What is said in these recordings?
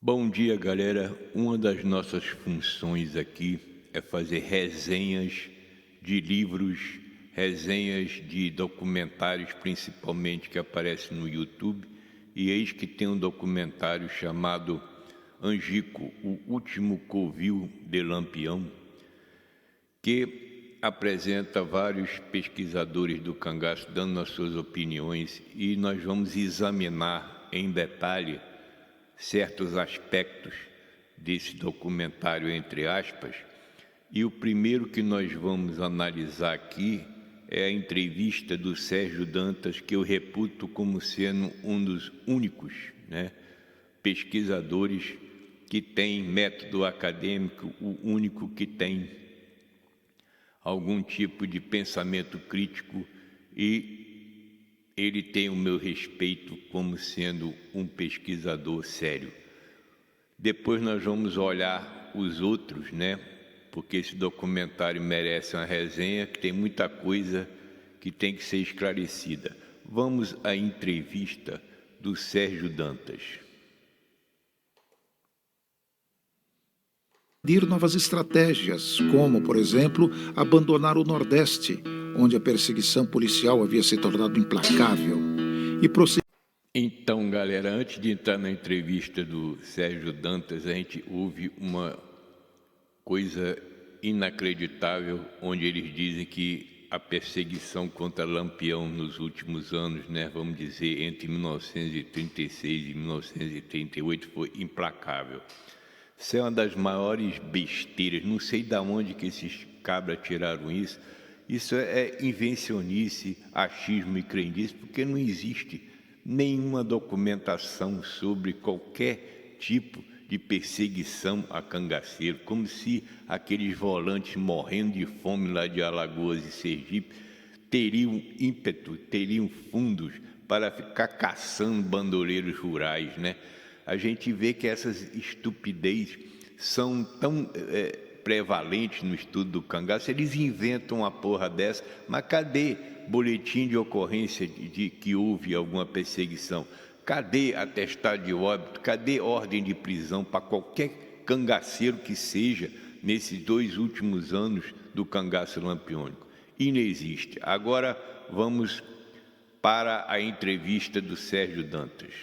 Bom dia, galera. Uma das nossas funções aqui é fazer resenhas de livros, resenhas de documentários, principalmente que aparecem no YouTube. E eis que tem um documentário chamado Angico, o último covil de Lampião, que apresenta vários pesquisadores do cangaço dando as suas opiniões, e nós vamos examinar em detalhe certos aspectos desse documentário, entre aspas. E o primeiro que nós vamos analisar aqui é a entrevista do Sérgio Dantas, que eu reputo como sendo um dos únicos, pesquisadores que tem método acadêmico, o único que tem algum tipo de pensamento crítico, e ele tem o meu respeito como sendo um pesquisador sério. Depois nós vamos olhar os outros, porque esse documentário merece uma resenha, que tem muita coisa que tem que ser esclarecida. Vamos à entrevista do Sérgio Dantas. Novas estratégias, como, por exemplo, abandonar o Nordeste, onde a perseguição policial havia se tornado implacável, e prosseguir. Então, galera, antes de entrar na entrevista do Sérgio Dantas, a gente ouve uma coisa inacreditável, onde eles dizem que a perseguição contra Lampião nos últimos anos, vamos dizer, entre 1936 e 1938, foi implacável. Isso é uma das maiores besteiras. Não sei de onde que esses cabras tiraram isso. Isso é invencionice, achismo e crendice, porque não existe nenhuma documentação sobre qualquer tipo de perseguição a cangaceiro, como se aqueles volantes morrendo de fome lá de Alagoas e Sergipe teriam ímpeto, teriam fundos para ficar caçando bandoleiros rurais, A gente vê que essas estupidez são tão prevalentes no estudo do cangaço. Eles inventam uma porra dessa, mas cadê boletim de ocorrência de que houve alguma perseguição? Cadê atestado de óbito? Cadê ordem de prisão para qualquer cangaceiro que seja nesses 2 últimos anos do cangaço lampiônico? Inexiste. Agora vamos para a entrevista do Sérgio Dantas.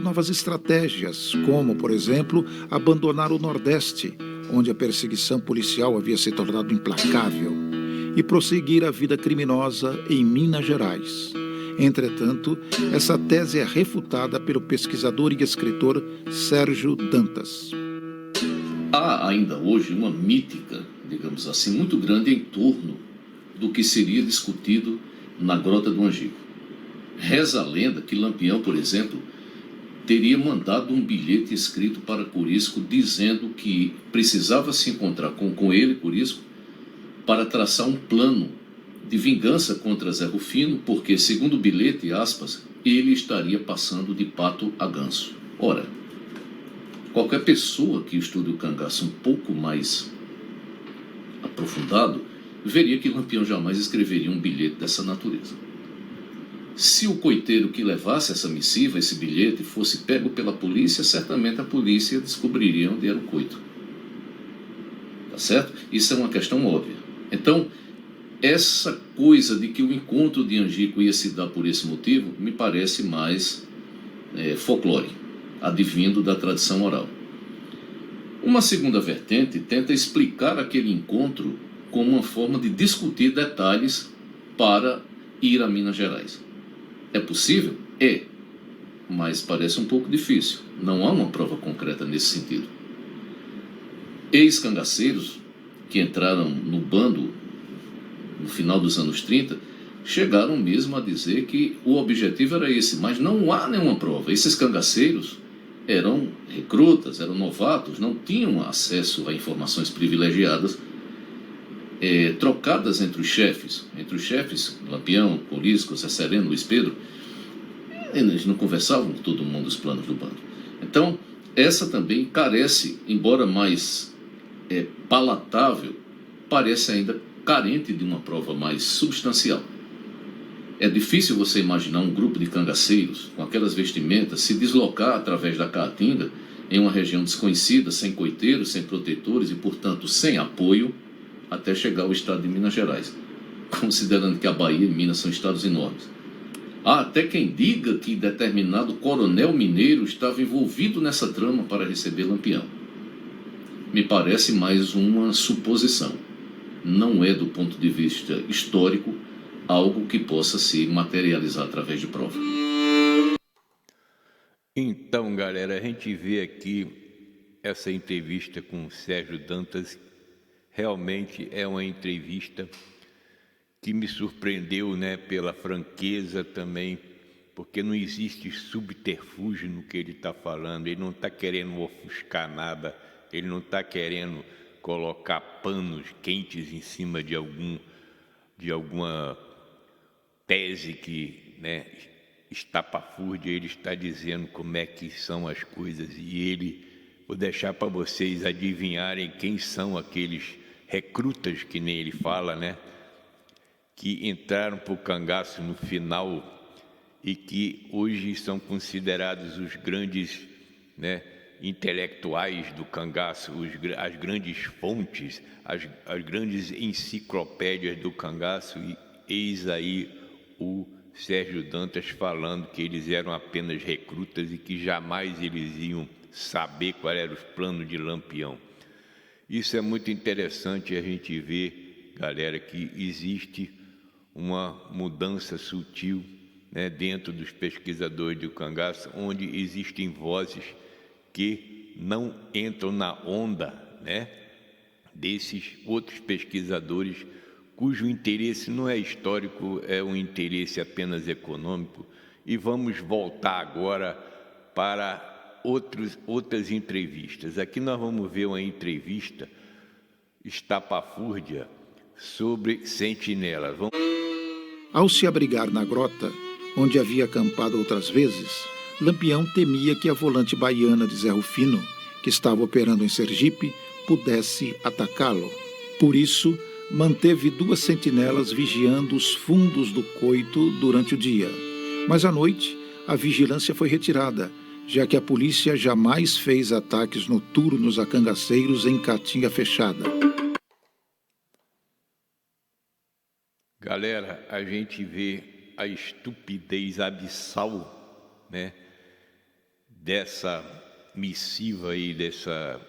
Novas estratégias, como, por exemplo, abandonar o Nordeste, onde a perseguição policial havia se tornado implacável, e prosseguir a vida criminosa em Minas Gerais. Entretanto, essa tese é refutada pelo pesquisador e escritor Sérgio Dantas. Há ainda hoje uma mítica, digamos assim, muito grande em torno do que seria discutido na Grota do Angico. Reza a lenda que Lampião, por exemplo, teria mandado um bilhete escrito para Corisco dizendo que precisava se encontrar com ele, Corisco, para traçar um plano de vingança contra Zé Rufino, porque, segundo o bilhete, aspas, ele estaria passando de pato a ganso. Ora, qualquer pessoa que estude o cangaço um pouco mais aprofundado veria que Lampião jamais escreveria um bilhete dessa natureza. Se o coiteiro que levasse essa missiva, esse bilhete, fosse pego pela polícia, certamente a polícia descobriria onde era o coito. Tá certo? Isso é uma questão óbvia. Então, essa coisa de que o encontro de Angico ia se dar por esse motivo, me parece mais folclore, advindo da tradição oral. Uma segunda vertente tenta explicar aquele encontro como uma forma de discutir detalhes para ir a Minas Gerais. É possível? É, mas parece um pouco difícil. Não há uma prova concreta nesse sentido. Ex-cangaceiros que entraram no bando no final dos anos 30 chegaram mesmo a dizer que o objetivo era esse, mas não há nenhuma prova. Esses cangaceiros eram recrutas, eram novatos, não tinham acesso a informações privilegiadas trocadas entre os chefes, Lampião, Corisco, Zé Sereno, Luiz Pedro. Eles não conversavam com todo mundo os planos do bando. Então, essa também carece, embora mais palatável, parece ainda carente de uma prova mais substancial. É difícil você imaginar um grupo de cangaceiros com aquelas vestimentas se deslocar através da Caatinga em uma região desconhecida, sem coiteiros, sem protetores e, portanto, sem apoio, até chegar ao estado de Minas Gerais, considerando que a Bahia e Minas são estados enormes. Há até quem diga que determinado coronel mineiro estava envolvido nessa trama para receber Lampião. Me parece mais uma suposição. Não é, do ponto de vista histórico, algo que possa se materializar através de prova. Então, galera, a gente vê aqui essa entrevista com o Sérgio Dantas. Realmente é uma entrevista que me surpreendeu, né, pela franqueza também, porque não existe subterfúgio no que ele está falando. Ele não está querendo ofuscar nada, ele não está querendo colocar panos quentes em cima de alguma tese que, né, estapafúrdia. Ele está dizendo como é que são as coisas, e vou deixar para vocês adivinharem quem são aqueles recrutas, que nem ele fala, né, que entraram para o cangaço no final e que hoje são considerados os grandes, né, intelectuais do cangaço, as grandes fontes, as grandes enciclopédias do cangaço. E eis aí o Sérgio Dantas falando que eles eram apenas recrutas e que jamais eles iam saber qual eram os planos de Lampião. Isso é muito interessante a gente ver, galera, que existe uma mudança sutil, né, dentro dos pesquisadores do cangaço, onde existem vozes que não entram na onda, né, desses outros pesquisadores cujo interesse não é histórico, é um interesse apenas econômico. E vamos voltar agora para outras entrevistas. Aqui nós vamos ver uma entrevista estapafúrdia sobre sentinelas. Ao se abrigar na grota, onde havia acampado outras vezes, Lampião temia que a volante baiana de Zé Rufino, que estava operando em Sergipe, pudesse atacá-lo. Por isso, manteve 2 sentinelas vigiando os fundos do coito durante o dia. Mas à noite, a vigilância foi retirada, já que a polícia jamais fez ataques noturnos a cangaceiros em Caatinga fechada. Galera, a gente vê a estupidez abissal, né, dessa missiva aí, dessa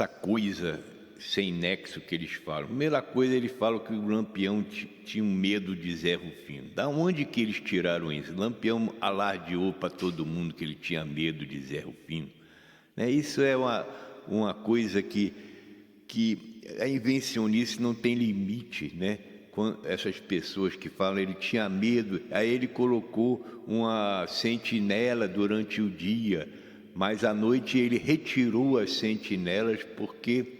coisa sem nexo que eles falam. Primeira coisa, eles falam que o Lampião tinha um medo de Zé Rufino. Da onde que eles tiraram isso? Lampião alardeou para todo mundo que ele tinha medo de Zé Rufino, né? Isso é uma coisa que a invencionice não tem limite, né? Essas pessoas que falam, ele tinha medo, aí ele colocou uma sentinela durante o dia, mas à noite ele retirou as sentinelas porque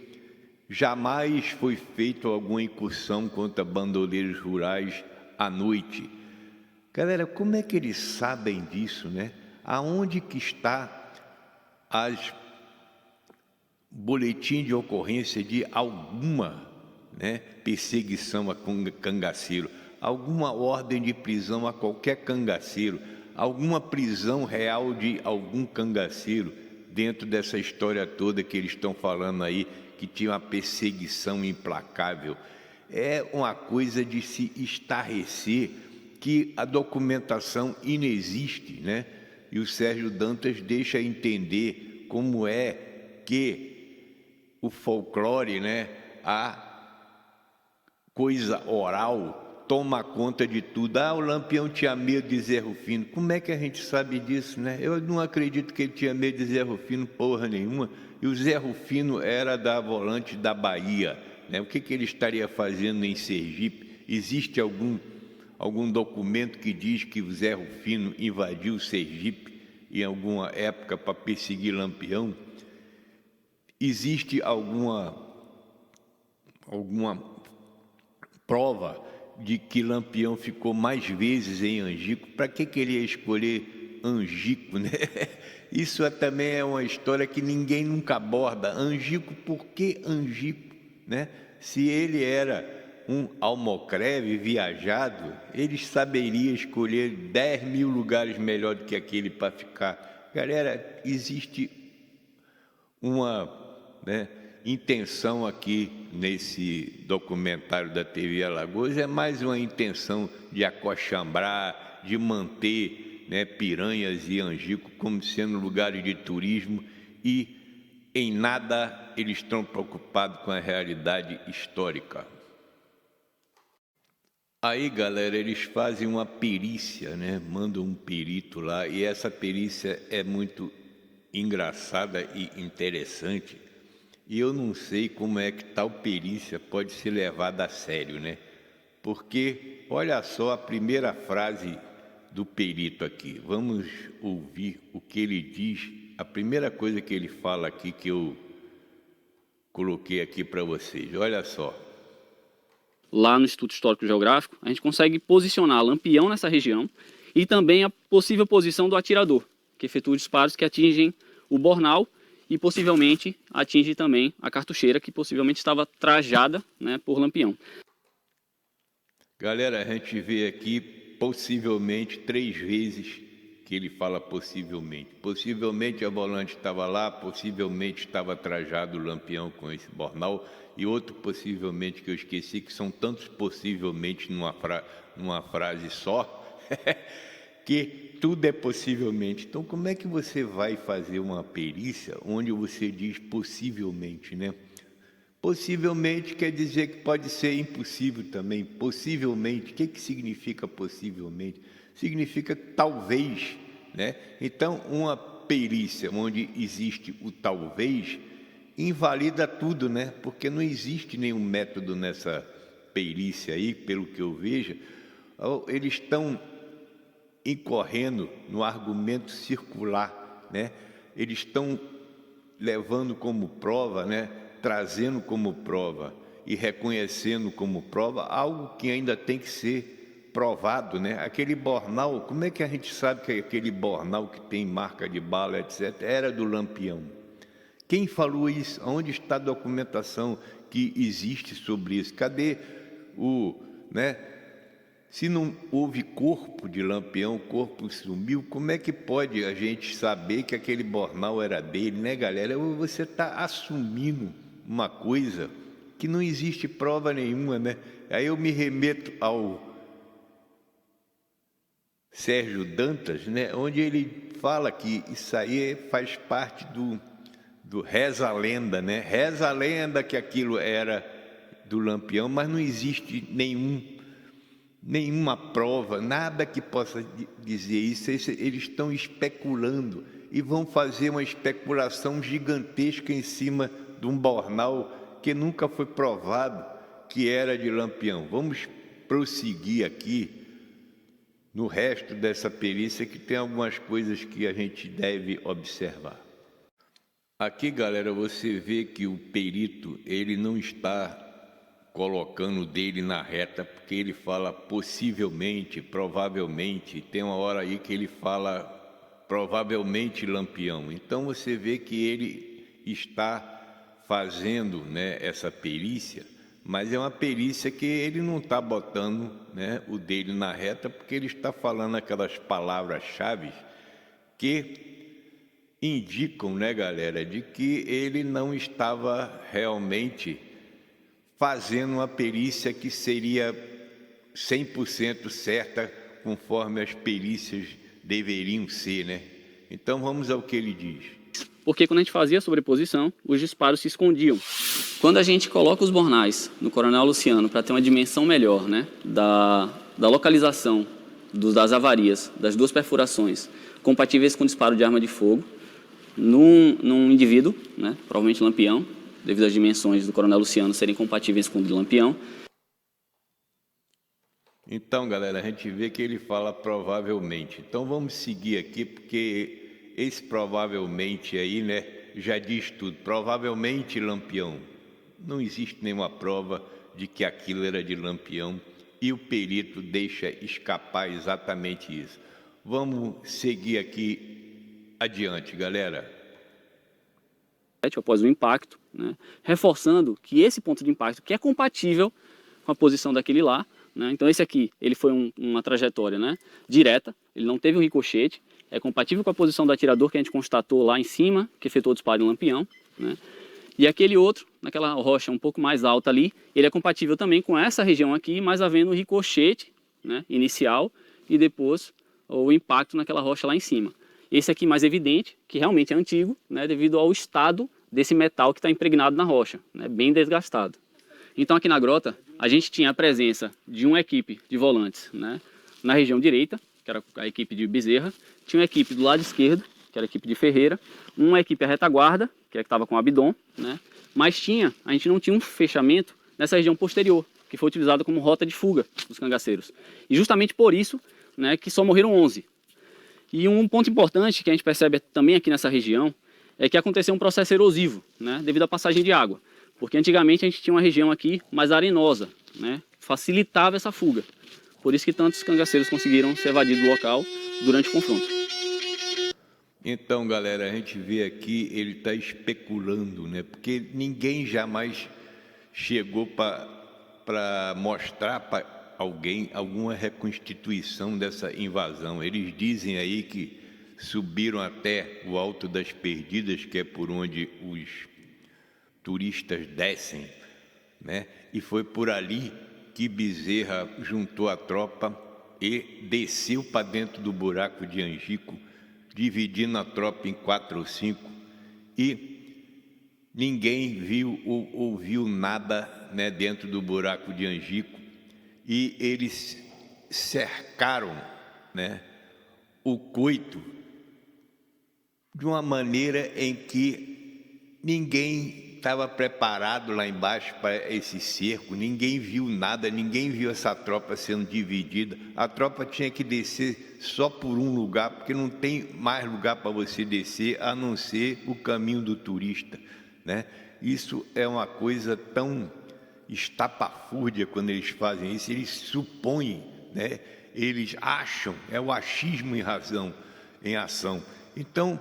jamais foi feita alguma incursão contra bandoleiros rurais à noite. Galera, como é que eles sabem disso, né? Aonde que está as boletim de ocorrência de alguma, né, perseguição a cangaceiro, alguma ordem de prisão a qualquer cangaceiro, alguma prisão real de algum cangaceiro dentro dessa história toda que eles estão falando aí, que tinha uma perseguição implacável? É uma coisa de se estarrecer que a documentação inexiste, né? E o Sérgio Dantas deixa entender como é que o folclore, né, a coisa oral toma conta de tudo. O Lampião tinha medo de Zé Rufino. Como é que a gente sabe disso, né? Eu não acredito que ele tinha medo de Zé Rufino porra nenhuma. E o Zé Rufino era da volante da Bahia, né? O que ele estaria fazendo em Sergipe? Existe algum documento que diz que o Zé Rufino invadiu Sergipe em alguma época para perseguir Lampião? Existe alguma prova de que Lampião ficou mais vezes em Angico? Para que ele ia escolher Angico, né? Isso também é uma história que ninguém nunca aborda. Angico, por que Angico, né? Se ele era um almocreve viajado, ele saberia escolher 10 mil lugares melhor do que aquele para ficar. Galera, existe uma, né, intenção aqui nesse documentário da TV Alagoas, é mais uma intenção de acochambrar, de manter, né, Piranhas e Angico como sendo lugares de turismo, e em nada eles estão preocupados com a realidade histórica. Aí, galera, eles fazem uma perícia, né? Mandam um perito lá, e essa perícia é muito engraçada e interessante. E eu não sei como é que tal perícia pode ser levada a sério, né? Porque, olha só a primeira frase do perito aqui. Vamos ouvir o que ele diz. A primeira coisa que ele fala aqui, que eu coloquei aqui para vocês. Olha só. Lá no Instituto Histórico e Geográfico, a gente consegue posicionar Lampião nessa região e também a possível posição do atirador, que efetua disparos que atingem o Bornal e possivelmente atinge também a cartucheira, que possivelmente estava trajada, né, por Lampião. Galera, a gente vê aqui possivelmente 3 vezes que ele fala possivelmente. Possivelmente a volante estava lá, possivelmente estava trajado o Lampião com esse Bornal, e outro possivelmente que eu esqueci, que são tantos possivelmente numa frase só, que tudo é possivelmente. Então, como é que você vai fazer uma perícia onde você diz possivelmente, né? Possivelmente quer dizer que pode ser impossível também. Possivelmente, o que significa possivelmente? Significa talvez, né? Então, uma perícia onde existe o talvez invalida tudo, né? Porque não existe nenhum método nessa perícia aí, pelo que eu vejo. Eles estão incorrendo no argumento circular, né? Eles estão levando como prova, né? Trazendo como prova e reconhecendo como prova algo que ainda tem que ser provado, né? Aquele Bornal, como é que a gente sabe que aquele Bornal que tem marca de bala, etc., era do Lampião? Quem falou isso? Onde está a documentação que existe sobre isso? Cadê o, né? Se não houve corpo de Lampião, o corpo sumiu, como é que pode a gente saber que aquele Bornal era dele, né, galera? Você está assumindo uma coisa que não existe prova nenhuma, né? Aí eu me remeto ao Sérgio Dantas, né, onde ele fala que isso aí faz parte do reza a lenda, né? Reza a lenda que aquilo era do Lampião, mas não existe nenhuma prova, nada que possa dizer isso. Eles estão especulando e vão fazer uma especulação gigantesca em cima de um Bornal que nunca foi provado que era de Lampião. Vamos prosseguir aqui no resto dessa perícia, que tem algumas coisas que a gente deve observar. Aqui, galera, você vê que o perito, ele não está colocando o dele na reta, porque ele fala possivelmente, provavelmente. Tem uma hora aí que ele fala provavelmente Lampião. Então você vê que ele está fazendo, né, essa perícia, mas é uma perícia que ele não está botando, né, o dele na reta, porque ele está falando aquelas palavras-chave que indicam, né, galera, de que ele não estava realmente fazendo uma perícia que seria 100% certa, conforme as perícias deveriam ser, né? Então vamos ao que ele diz. Porque quando a gente fazia a sobreposição, os disparos se escondiam. Quando a gente coloca os bornais no Coronel Luciano para ter uma dimensão melhor, né, da localização das avarias, das 2 perfurações, compatíveis com disparo de arma de fogo, num indivíduo, né, provavelmente Lampião, devido às dimensões do Coronel Luciano serem compatíveis com o de Lampião. Então, galera, a gente vê que ele fala provavelmente. Então vamos seguir aqui, porque esse provavelmente aí, né, já diz tudo. Provavelmente Lampião. Não existe nenhuma prova de que aquilo era de Lampião, e o perito deixa escapar exatamente isso. Vamos seguir aqui adiante, galera. Após o impacto, né, reforçando que esse ponto de impacto, que é compatível com a posição daquele lá, né? Então esse aqui, ele foi uma trajetória, né, direta, ele não teve um ricochete, é compatível com a posição do atirador que a gente constatou lá em cima, que efetuou o disparo em Lampião, né? E aquele outro, naquela rocha um pouco mais alta ali, ele é compatível também com essa região aqui, mas havendo um ricochete, né, inicial e depois o impacto naquela rocha lá em cima. Esse aqui mais evidente, que realmente é antigo, né, devido ao estado desse metal que está impregnado na rocha, né, bem desgastado. Então aqui na grota a gente tinha a presença de uma equipe de volantes, né, na região direita, que era a equipe de Bezerra, tinha uma equipe do lado esquerdo, que era a equipe de Ferreira, uma equipe a retaguarda, que estava com o Abdon, né, mas a gente não tinha um fechamento nessa região posterior, que foi utilizada como rota de fuga dos cangaceiros. E justamente por isso, né, que só morreram 11. E um ponto importante que a gente percebe também aqui nessa região é que aconteceu um processo erosivo, né, devido à passagem de água. Porque antigamente a gente tinha uma região aqui mais arenosa, né, que facilitava essa fuga. Por isso que tantos cangaceiros conseguiram se evadir do local durante o confronto. Então, galera, a gente vê aqui, ele está especulando, né? Porque ninguém jamais chegou para mostrar para alguém alguma reconstituição dessa invasão. Eles dizem aí que subiram até o Alto das Perdidas, que é por onde os turistas descem, né? E foi por ali que Bezerra juntou a tropa e desceu para dentro do buraco de Angico, dividindo a tropa em 4 ou 5, e ninguém viu ou ouviu nada, né, dentro do buraco de Angico, e eles cercaram, né, o coito de uma maneira em que ninguém estava preparado lá embaixo para esse cerco, ninguém viu nada, ninguém viu essa tropa sendo dividida. A tropa tinha que descer só por um lugar, porque não tem mais lugar para você descer a não ser o caminho do turista, né? Isso é uma coisa tão estapafúrdia quando eles fazem isso, eles supõem, né? Eles acham, é o achismo em ação. Então,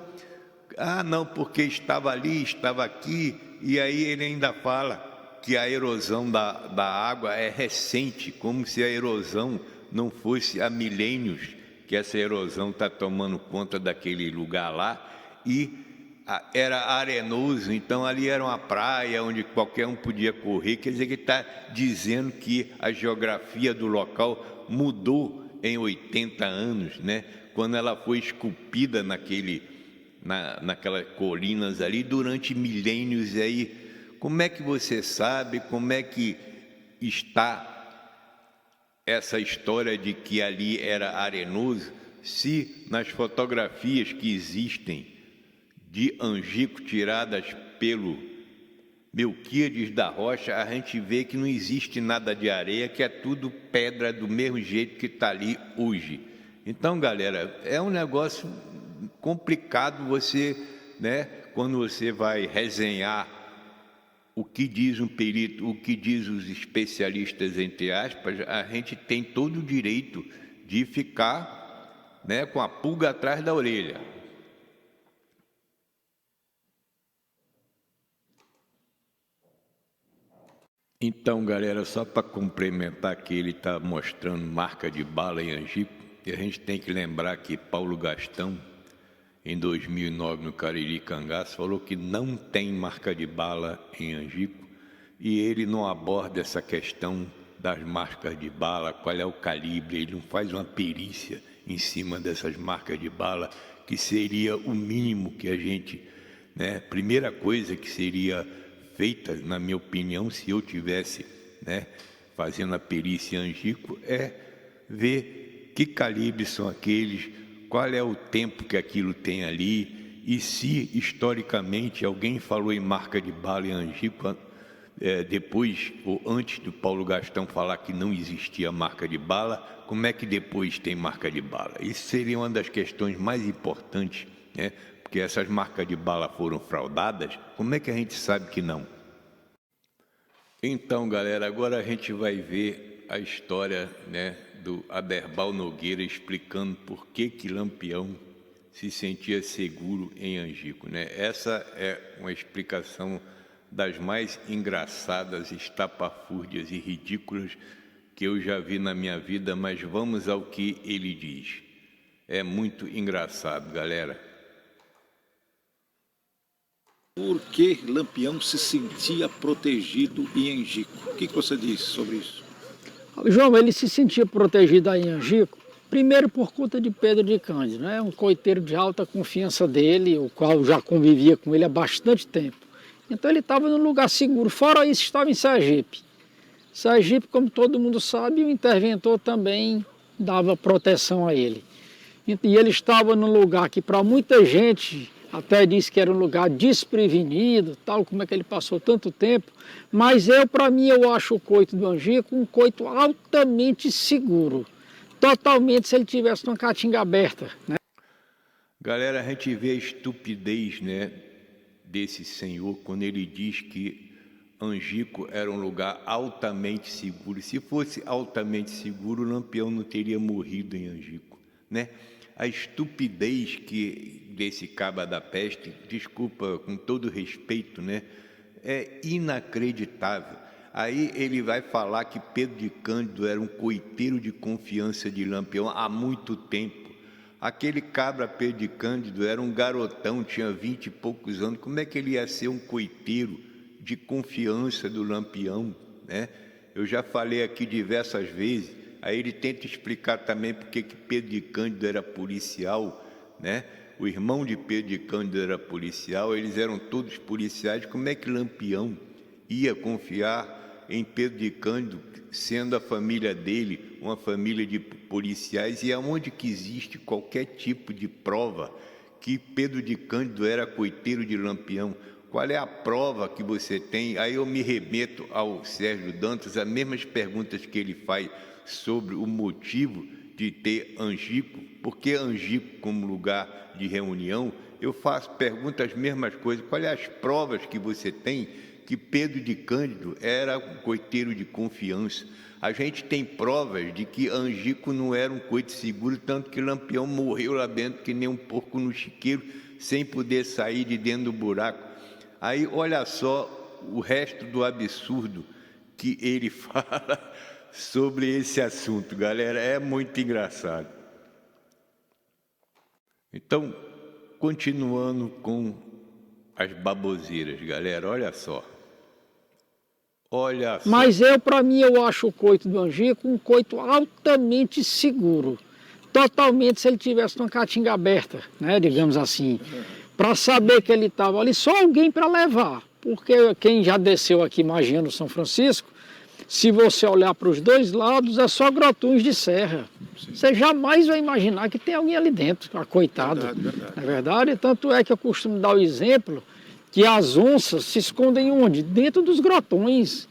não, porque estava ali, estava aqui, e aí ele ainda fala que a erosão da água é recente, como se a erosão não fosse há milênios, que essa erosão está tomando conta daquele lugar lá, e era arenoso, então ali era uma praia onde qualquer um podia correr. Quer dizer que está dizendo que a geografia do local mudou em 80 anos, né? Quando ela foi esculpida naquelas colinas ali durante milênios. E aí, como é que você sabe, como é que está essa história de que ali era arenoso, se nas fotografias que existem de Angico tiradas pelo Melquíades da Rocha, a gente vê que não existe nada de areia, que é tudo pedra do mesmo jeito que está ali hoje. Então, galera, é um negócio complicado você, né, quando você vai resenhar o que diz um perito, o que diz os especialistas, entre aspas, a gente tem todo o direito de ficar, né, com a pulga atrás da orelha. Então, galera, só para complementar que ele está mostrando marca de bala em Angico, e a gente tem que lembrar que Paulo Gastão, em 2009, no Cariri Cangaço, falou que não tem marca de bala em Angico, e ele não aborda essa questão das marcas de bala, qual é o calibre, ele não faz uma perícia em cima dessas marcas de bala, que seria o mínimo que a gente, né, primeira coisa que seria feita, na minha opinião, se eu tivesse, né, fazendo a perícia em Angico, é ver que calibres são aqueles, qual é o tempo que aquilo tem ali, e se historicamente alguém falou em marca de bala em Angico, depois ou antes do Paulo Gastão falar que não existia marca de bala, como é que depois tem marca de bala? Isso seria uma das questões mais importantes, né? Porque essas marcas de bala foram fraudadas, como é que a gente sabe que não? Então, galera, agora a gente vai ver a história, né, do Aderbal Nogueira explicando por que Lampião se sentia seguro em Angico, né? Essa é uma explicação das mais engraçadas, estapafúrdias e ridículas que eu já vi na minha vida, mas vamos ao que ele diz. É muito engraçado, galera. Por que Lampião se sentia protegido em Angico? O que você diz sobre isso? João, ele se sentia protegido aí em Angico, primeiro por conta de Pedro de Cândido, né? Um coiteiro de alta confiança dele, o qual já convivia com ele há bastante tempo. Então ele estava num lugar seguro. Fora isso, estava em Sergipe. Sergipe, como todo mundo sabe, o interventor também dava proteção a ele. E ele estava num lugar que para muita gente até disse que era um lugar desprevenido, tal, como é que ele passou tanto tempo. Mas para mim, eu acho o coito do Angico um coito altamente seguro. Totalmente se ele tivesse uma caatinga aberta, né? Galera, a gente vê a estupidez, né, desse senhor quando ele diz que Angico era um lugar altamente seguro. Se fosse altamente seguro, o Lampião não teria morrido em Angico, né? A estupidez desse caba da peste, desculpa, com todo respeito, né, é inacreditável. Aí ele vai falar que Pedro de Cândido era um coiteiro de confiança de Lampião há muito tempo. Aquele cabra Pedro de Cândido era um garotão, tinha 20 e poucos anos. Como é que ele ia ser um coiteiro de confiança do Lampião, né? Eu já falei aqui diversas vezes. Aí ele tenta explicar também porque que Pedro de Cândido era policial, né? O irmão de Pedro de Cândido era policial, eles eram todos policiais. Como é que Lampião ia confiar em Pedro de Cândido, sendo a família dele uma família de policiais? E aonde que existe qualquer tipo de prova que Pedro de Cândido era coiteiro de Lampião? Qual é a prova que você tem? Aí eu me remeto ao Sérgio Dantas, as mesmas perguntas que ele faz sobre o motivo de ter Angico, por que Angico como lugar de reunião. Eu pergunto as mesmas coisas. Quais as provas que você tem que Pedro de Cândido era um coiteiro de confiança? A gente tem provas de que Angico não era um coito seguro, tanto que Lampião morreu lá dentro que nem um porco no chiqueiro, sem poder sair de dentro do buraco. Aí olha só o resto do absurdo que ele fala sobre esse assunto, galera. É muito engraçado. Então, continuando com as baboseiras, galera, olha só. Olha só. Mas para mim, eu acho o coito do Angico um coito altamente seguro. Totalmente se ele tivesse uma caatinga aberta, né, digamos assim. Para saber que ele estava ali, só alguém para levar. Porque quem já desceu aqui Magiano, São Francisco, se você olhar para os dois lados, é só grotões de serra. Sim. Você jamais vai imaginar que tem alguém ali dentro, coitado. Verdade. Não é verdade? Tanto é que eu costumo dar o exemplo que as onças se escondem onde? Dentro dos grotões.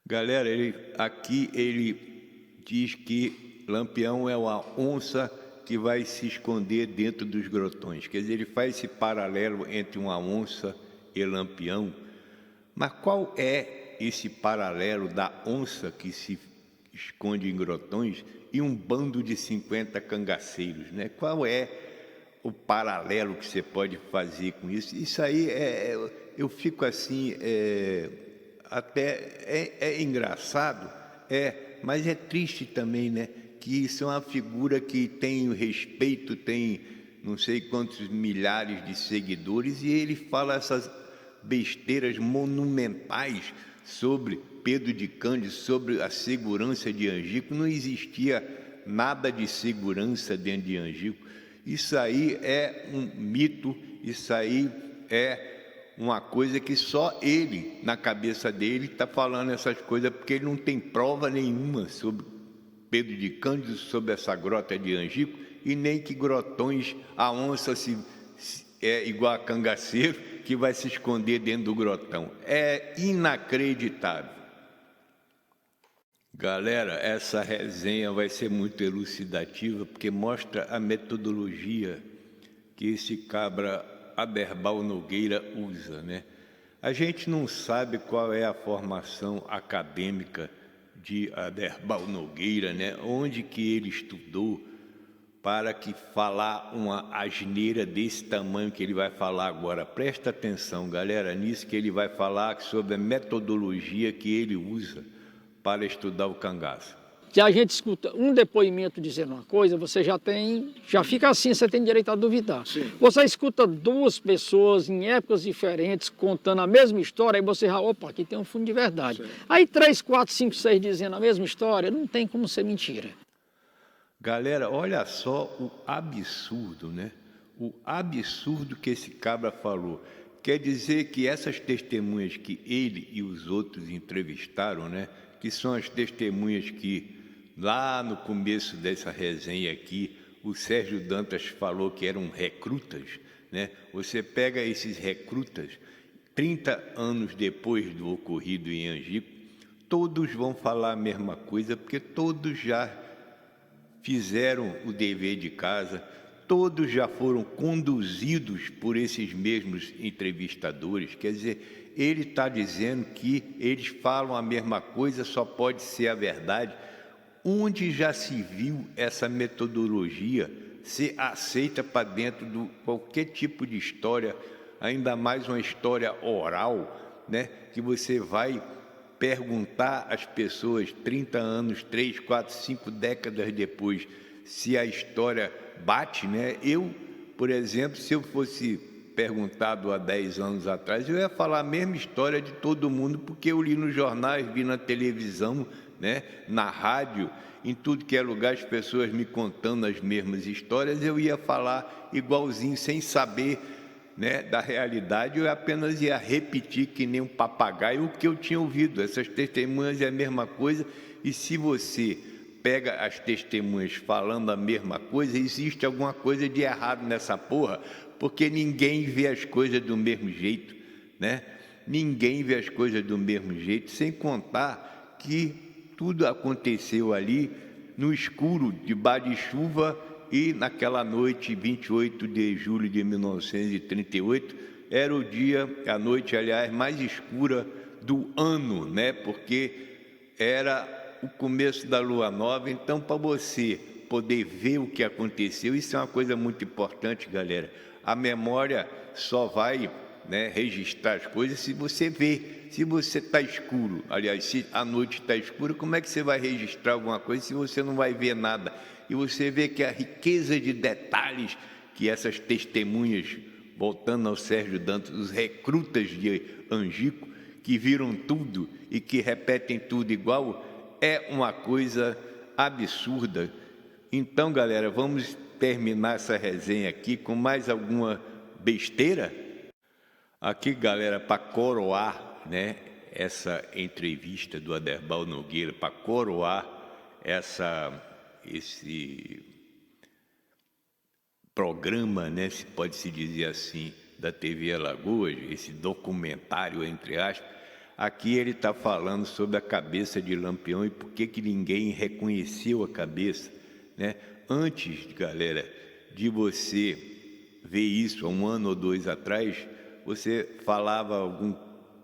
Galera, aqui ele diz que Lampião é uma onça que vai se esconder dentro dos grotões. Quer dizer, ele faz esse paralelo entre uma onça e Lampião. Mas qual é esse paralelo da onça que se esconde em grotões e um bando de 50 cangaceiros, né? Qual é o paralelo que você pode fazer com isso? Isso aí eu fico assim, até é engraçado, mas é triste também, né? Que isso é uma figura que tem respeito, tem não sei quantos milhares de seguidores, e ele fala essas besteiras monumentais sobre Pedro de Cândido, sobre a segurança de Angico. Não existia nada de segurança dentro de Angico. Isso aí é um mito, isso aí é uma coisa que só ele, na cabeça dele, está falando essas coisas, porque ele não tem prova nenhuma sobre Pedro de Cândido, sobre essa grota de Angico, e nem que grotões a onça é igual a cangaceiro, que vai se esconder dentro do grotão. É inacreditável. Galera, essa resenha vai ser muito elucidativa, porque mostra a metodologia que esse cabra Aderbal Nogueira usa, né? A gente não sabe qual é a formação acadêmica de Aderbal Nogueira, né? Onde que ele estudou, para que falar uma asneira desse tamanho que ele vai falar agora. Presta atenção, galera, nisso que ele vai falar sobre a metodologia que ele usa para estudar o cangaço. Que a gente escuta um depoimento dizendo uma coisa, você já fica assim, você tem direito a duvidar. Sim. Você escuta duas pessoas em épocas diferentes contando a mesma história, aí você já, opa, aqui tem um fundo de verdade. Sim. Aí 3, 4, 5, 6 dizendo a mesma história, não tem como ser mentira. Galera, olha só o absurdo, né? O absurdo que esse cabra falou. Quer dizer que essas testemunhas que ele e os outros entrevistaram, né? Que são as testemunhas que lá no começo dessa resenha aqui, o Sérgio Dantas falou que eram recrutas, né? Você pega esses recrutas, 30 anos depois do ocorrido em Angico, todos vão falar a mesma coisa, porque todos já fizeram o dever de casa, todos já foram conduzidos por esses mesmos entrevistadores. Quer dizer, ele está dizendo que eles falam a mesma coisa, só pode ser a verdade. Onde já se viu essa metodologia ser aceita para dentro de qualquer tipo de história, ainda mais uma história oral, né? Que você vai perguntar às pessoas 30 anos, 3, 4, 5 décadas depois, se a história bate, né? Eu, por exemplo, se eu fosse perguntado há 10 anos atrás, eu ia falar a mesma história de todo mundo, porque eu li nos jornais, vi na televisão, né? Na rádio, em tudo que é lugar, as pessoas me contando as mesmas histórias, eu ia falar igualzinho, sem saber, né, da realidade. Eu apenas ia repetir que nem um papagaio o que eu tinha ouvido. Essas testemunhas é a mesma coisa, e se você pega as testemunhas falando a mesma coisa, existe alguma coisa de errado nessa porra, porque ninguém vê as coisas do mesmo jeito, né? Ninguém vê as coisas do mesmo jeito, sem contar que tudo aconteceu ali no escuro, debaixo de chuva, e naquela noite, 28 de julho de 1938, era o dia, a noite, aliás, mais escura do ano, né? Porque era o começo da lua nova. Então, para você poder ver o que aconteceu, isso é uma coisa muito importante, galera. A memória só vai, né, registrar as coisas se você vê. Se você está escuro, aliás, se a noite está escura, como é que você vai registrar alguma coisa se você não vai ver nada? E você vê que a riqueza de detalhes que essas testemunhas, voltando ao Sérgio Dantas, os recrutas de Angico, que viram tudo e que repetem tudo igual, é uma coisa absurda. Então, galera, vamos terminar essa resenha aqui com mais alguma besteira? Aqui, galera, para coroar, né, essa entrevista do Aderbal Nogueira, para coroar esse programa, né, se pode-se dizer assim, da TV Alagoas, esse documentário, entre aspas, aqui ele está falando sobre a cabeça de Lampião e por que ninguém reconheceu a cabeça, né? Antes, galera, de você ver isso, há 1 ano ou 2 atrás, você falava algum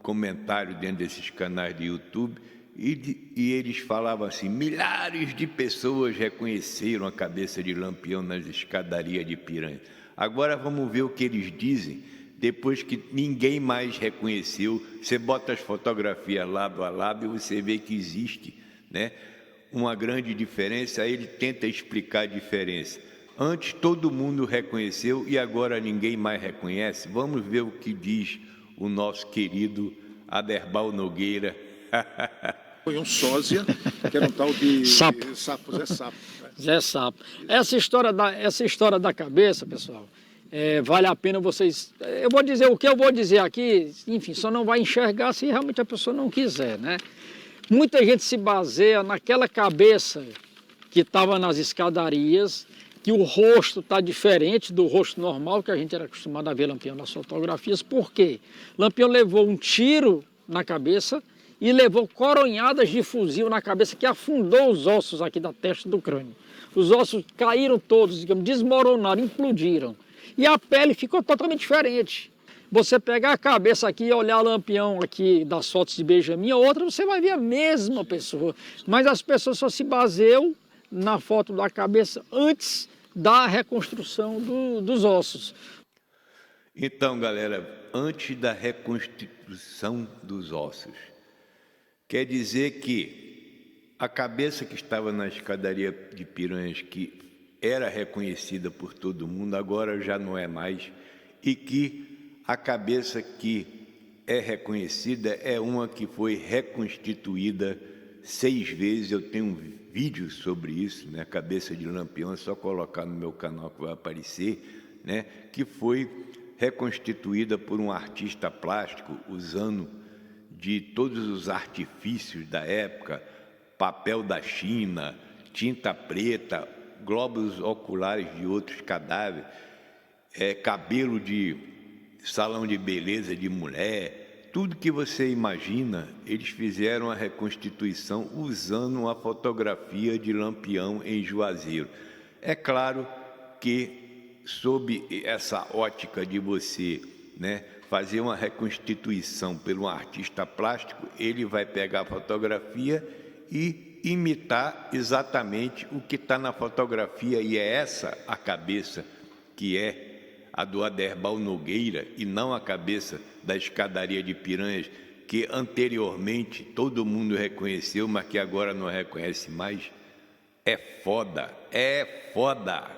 comentário dentro desses canais de YouTube e eles falavam assim: milhares de pessoas reconheceram a cabeça de Lampião nas escadarias de Piranha. Agora vamos ver o que eles dizem depois que ninguém mais reconheceu. Você bota as fotografias lado a lado e você vê que existe, né, uma grande diferença. Aí ele tenta explicar a diferença. Antes todo mundo reconheceu e agora ninguém mais reconhece. Vamos ver o que diz o nosso querido Aderbal Nogueira. Foi um sósia, que era um tal de Sapo. Zé Sapo. Né? Zé Sapo. Essa história da cabeça, pessoal, vale a pena vocês... Eu vou dizer o que eu vou dizer aqui, enfim, só não vai enxergar se realmente a pessoa não quiser, né? Muita gente se baseia naquela cabeça que estava nas escadarias, que o rosto está diferente do rosto normal que a gente era acostumado a ver Lampião nas fotografias. Por quê? Lampião levou um tiro na cabeça e levou coronhadas de fuzil na cabeça que afundou os ossos aqui da testa do crânio. Os ossos caíram todos, digamos, desmoronaram, implodiram. E a pele ficou totalmente diferente. Você pegar a cabeça aqui e olhar Lampião aqui das fotos de Benjamin, a outra você vai ver a mesma pessoa. Mas as pessoas só se baseiam na foto da cabeça antes da reconstrução dos ossos. Então, galera, antes da reconstituição dos ossos, quer dizer que a cabeça que estava na escadaria de Piranhas, que era reconhecida por todo mundo, agora já não é mais, e que a cabeça que é reconhecida é uma que foi reconstituída 6 vezes. Eu tenho um vídeo sobre isso, né? Cabeça de Lampião, é só colocar no meu canal que vai aparecer, né? Que foi reconstituída por um artista plástico usando de todos os artifícios da época, papel da China, tinta preta, globos oculares de outros cadáveres, cabelo de salão de beleza de mulher, tudo que você imagina, eles fizeram a reconstituição usando a fotografia de Lampião em Juazeiro. É claro que, sob essa ótica de você, né, fazer uma reconstituição por um artista plástico, ele vai pegar a fotografia e imitar exatamente o que está na fotografia, e é essa a cabeça que é a do Aderbal Nogueira e não a cabeça da escadaria de Piranhas, que anteriormente todo mundo reconheceu, mas que agora não reconhece mais. É foda, é foda.